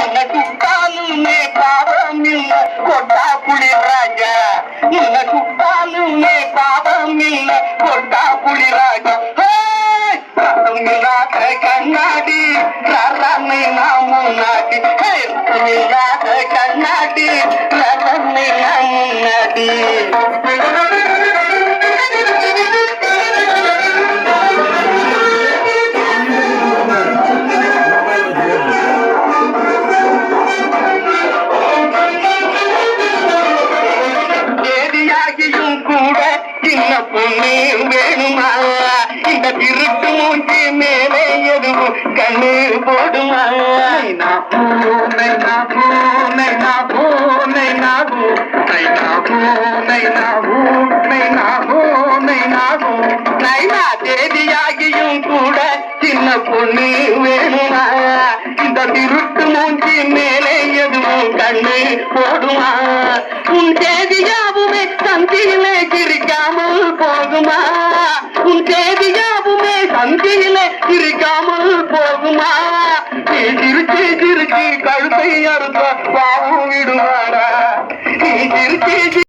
உன்னை சுட்டாலுமே பாவம் இல்ல கொட்டா புலி ராஜா. உன்னை சுட்டாலுமே பாவம் இல்ல கொட்டா புலி ராஜா. இல்லாத கண்ணாடி ரரமை நாம் முன்னாடி, இல்லாத கண்ணாடி ரரமை நாம் முன்னாடி. தேதியாகியும் கூட சின்ன பொண்ணு வேணுமா? இந்த திருட்டு மூஞ்சி மேலே எதுவும் கண்ணு போடுமா? தேதியாகியும் கூட சின்ன பொண்ணு வேணுமா? இந்த திருட்டு மூஞ்சி மேலே எதுவும் கண்ணு போடுமா? உன் தேதியாவுமே சந்தியிலே கிரிக்காமல் போகுமா? உன் தேதியாவுமே சந்தியிலே கிரிக்காமல் போகுமா? நீ சிரிச்சு சிரிச்சு கழுத்தை அறுத்த பாவம் விடுவாரா? நீ சிரிச்சு